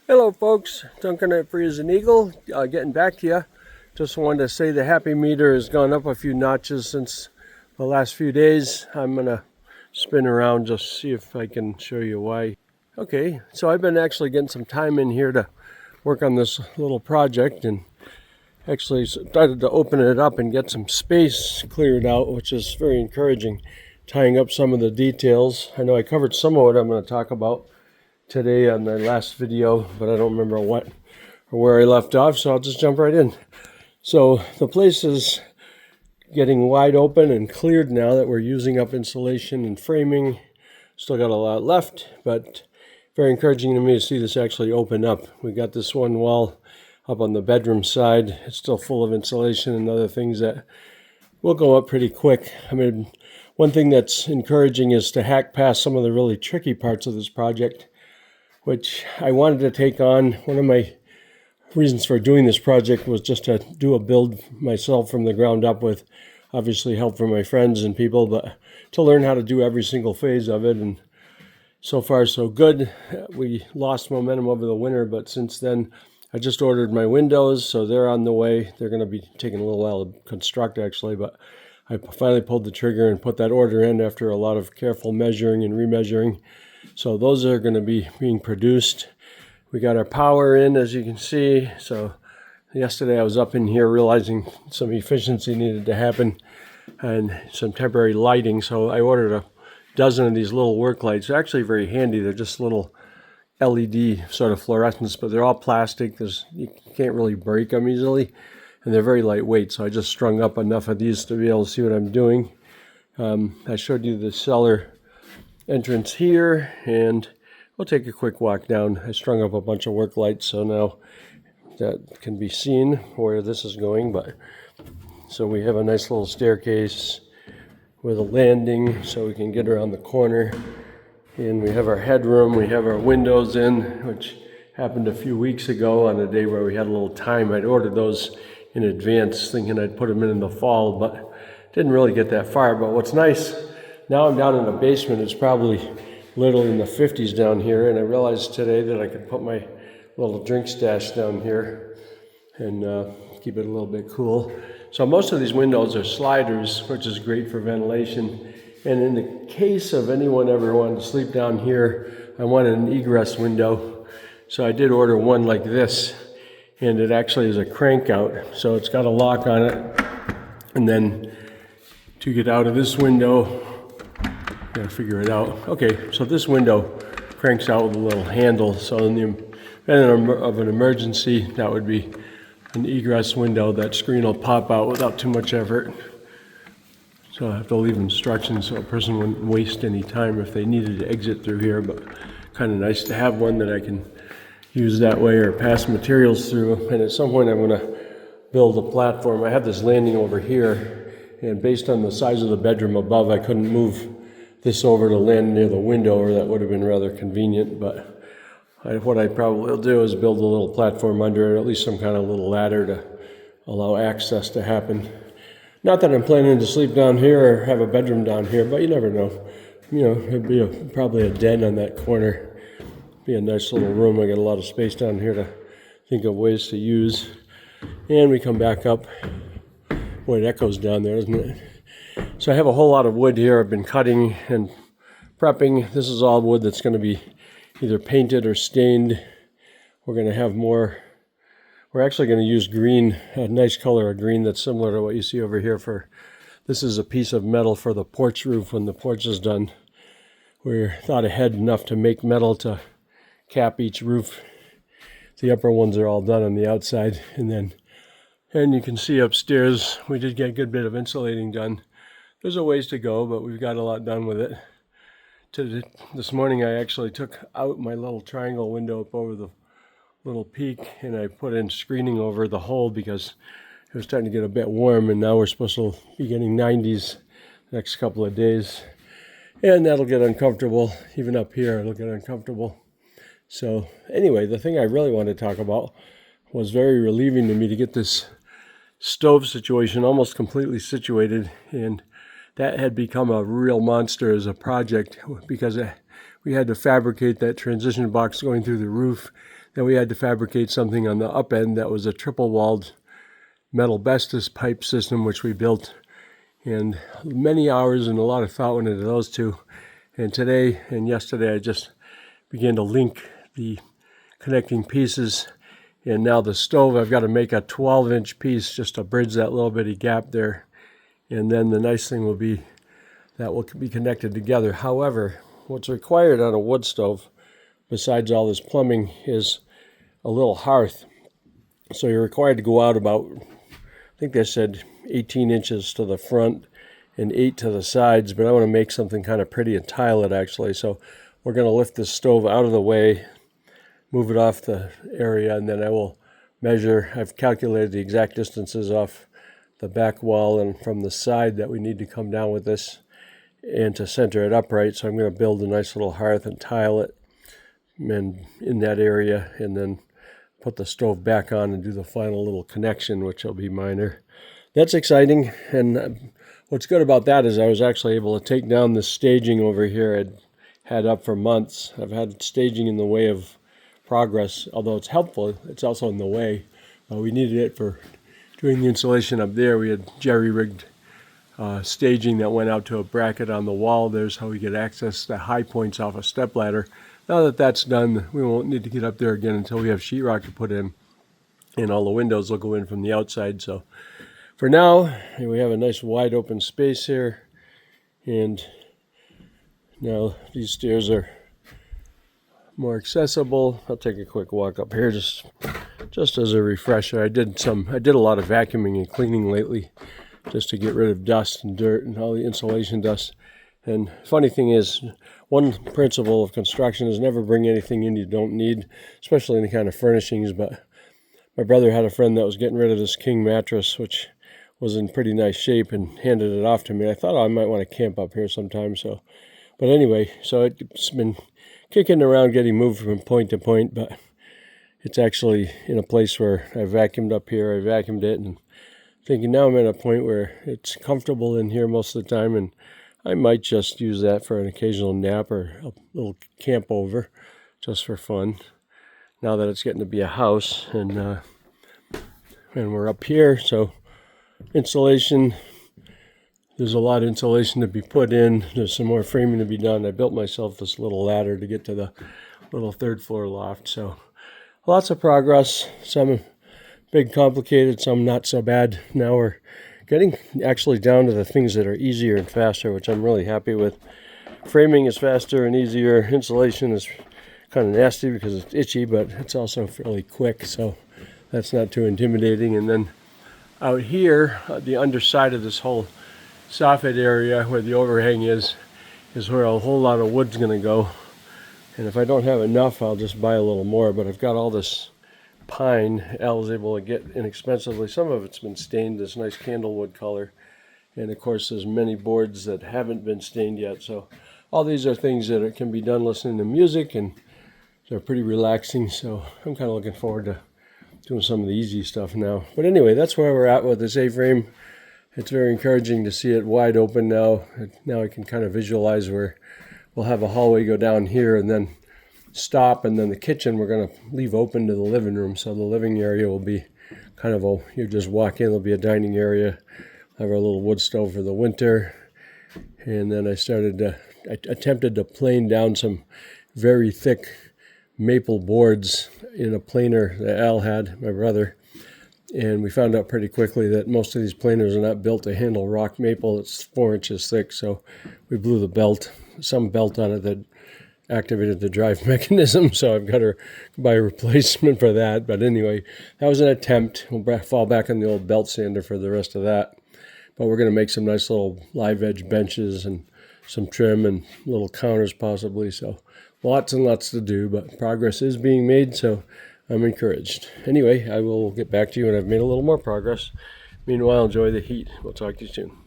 Hello folks, Duncan at Free as an Eagle, getting back to you. Just wanted to say the happy meter has gone up a few notches since the last few days. I'm going to spin around just to see if I can show you why. Okay, so I've been actually getting some time in here to work on this little project and actually started to open it up and get some space cleared out, which is very encouraging, tying up some of the details. I know I covered some of what I'm going to talk about today on the last video, but I don't remember what or where I left off, so I'll just jump right in. So the place is getting wide open and cleared now that we're using up insulation and framing. Still got a lot left, but very encouraging to me to see this actually open up. We got this one wall up on the bedroom side. It's still full of insulation and other things that will go up pretty quick. I mean, one thing that's encouraging is to hack past some of the really tricky parts of this project, which I wanted to take on. One of my reasons for doing this project was just to do a build myself from the ground up with obviously help from my friends and people, but to learn how to do every single phase of it. And so far so good. We lost momentum over the winter, but since then I just ordered my windows, so they're on the way. They're going to be taking a little while to construct actually, but I finally pulled the trigger and put that order in after a lot of careful measuring and remeasuring. So those are going to be being produced. We got our power in, as you can see. So yesterday I was up in here realizing some efficiency needed to happen and some temporary lighting. So I ordered a dozen of these little work lights. They're actually very handy. They're just little LED sort of fluorescents, but they're all plastic. You can't really break them easily, and they're very lightweight. So I just strung up enough of these to be able to see what I'm doing. I showed you the cellar entrance here, and we'll take a quick walk down. I strung up a bunch of work lights, so now that can be seen where this is going. But so we have a nice little staircase with a landing so we can get around the corner, and we have our headroom. We have our windows in, which happened a few weeks ago on a day where we had a little time. I'd ordered those in advance thinking I'd put them in the fall, but didn't really get that far. But what's nice, now I'm down in the basement. It's probably literally in the 50s down here, and I realized today that I could put my little drink stash down here and keep it a little bit cool. So most of these windows are sliders, which is great for ventilation. And in the case of anyone ever wanting to sleep down here, I wanted an egress window. So I did order one like this, and it actually is a crank out. So it's got a lock on it. And then to get out of this window, gotta figure it out. Okay, so this window cranks out with a little handle. So in the event of an emergency, that would be an egress window. That screen will pop out without too much effort. So I have to leave instructions so a person wouldn't waste any time if they needed to exit through here, but kind of nice to have one that I can use that way or pass materials through. And at some point I'm going to build a platform. I have this landing over here, and based on the size of the bedroom above, I couldn't move this over to land near the window, or that would have been rather convenient. But what I probably will do is build a little platform under it, at least some kind of little ladder to allow access to happen. Not that I'm planning to sleep down here or have a bedroom down here, but you never know. You know, it'd be probably a den on that corner. Be a nice little room. I got a lot of space down here to think of ways to use. And we come back up. Boy, it echoes down there, doesn't it? So I have a whole lot of wood here I've been cutting and prepping. This is all wood that's going to be either painted or stained. We're going to have more. We're actually going to use green, a nice color of green that's similar to what you see over here. This is a piece of metal for the porch roof when the porch is done. We thought ahead enough to make metal to cap each roof. The upper ones are all done on the outside, and you can see upstairs we did get a good bit of insulating done. There's a ways to go, but we've got a lot done with it. This morning I actually took out my little triangle window up over the little peak, and I put in screening over the hole because it was starting to get a bit warm, and now we're supposed to be getting 90s next couple of days, and that'll get uncomfortable. Even up here it'll get uncomfortable. So anyway, the thing I really wanted to talk about was very relieving to me to get this stove situation almost completely situated, and that had become a real monster as a project because we had to fabricate that transition box going through the roof. that we had to fabricate something on the up end that was a triple-walled metal Bestis pipe system, which we built. And many hours and a lot of thought went into those two. And today and yesterday, I just began to link the connecting pieces. And now the stove, I've got to make a 12-inch piece just to bridge that little bitty gap there. And then the nice thing will be that will be connected together. However, what's required on a wood stove, besides all this plumbing, is a little hearth. So you're required to go out about, I think they said 18 inches to the front and 8 to the sides, but I want to make something kind of pretty and tile it actually. So we're going to lift this stove out of the way, move it off the area, and then I will measure. I've calculated the exact distances off the back wall and from the side that we need to come down with this and to center it upright. So I'm going to build a nice little hearth and tile it and in that area, and then put the stove back on and do the final little connection, which will be minor. That's exciting. And what's good about that is I was actually able to take down this staging over here I'd had up for months. I've had staging in the way of progress, although it's helpful, it's also in the way. We needed it for doing the insulation up there. We had jerry-rigged staging that went out to a bracket on the wall. There's how we get access to high points off a stepladder. Now that that's done, we won't need to get up there again until we have sheetrock to put in, and all the windows will go in from the outside. So for now, we have a nice wide open space here, and now these stairs are more accessible. I'll take a quick walk up here just as a refresher. I did a lot of vacuuming and cleaning lately just to get rid of dust and dirt and all the insulation dust. And funny thing is, one principle of construction is never bring anything in you don't need, especially any kind of furnishings. But my brother had a friend that was getting rid of this king mattress, which was in pretty nice shape, and handed it off to me. I thought I might want to camp up here sometime. But anyway, so it's been kicking around getting moved from point to point, but it's actually in a place where I vacuumed up here. I vacuumed it and thinking now I'm at a point where it's comfortable in here most of the time, and I might just use that for an occasional nap or a little camp over just for fun. Now that it's getting to be a house, and we're up here, so insulation, there's a lot of insulation to be put in. There's some more framing to be done. I built myself this little ladder to get to the little third floor loft. So lots of progress, some big complicated, some not so bad. Now we're getting actually down to the things that are easier and faster, which I'm really happy with. Framing is faster and easier. Insulation is kind of nasty because it's itchy, but it's also fairly quick, so that's not too intimidating. And then out here, the underside of this whole soffit area where the overhang is where a whole lot of wood's going to go. And if I don't have enough, I'll just buy a little more. But I've got all this pine Al was able to get inexpensively. Some of it's been stained this nice candlewood color, and of course there's many boards that haven't been stained yet. So all these are things that can be done listening to music, and they're pretty relaxing. So I'm kind of looking forward to doing some of the easy stuff now. But anyway, that's where we're at with this A-frame. It's very encouraging to see it wide open now. Now I can kind of visualize where we'll have a hallway go down here and then stop, and then the kitchen we're going to leave open to the living room. So the living area will be kind of you just walk in, there'll be a dining area, have our little wood stove for the winter. And then I attempted to plane down some very thick maple boards in a planer that Al had, my brother. And we found out pretty quickly that most of these planers are not built to handle rock maple. It's 4 inches thick, so we blew some belt on it that activated the drive mechanism, so I've got to buy a replacement for that. But anyway, that was an attempt. We'll fall back on the old belt sander for the rest of that. But we're going to make some nice little live edge benches and some trim and little counters possibly. So lots and lots to do, but progress is being made, so I'm encouraged. Anyway, I will get back to you when I've made a little more progress. Meanwhile, enjoy the heat. We'll talk to you soon.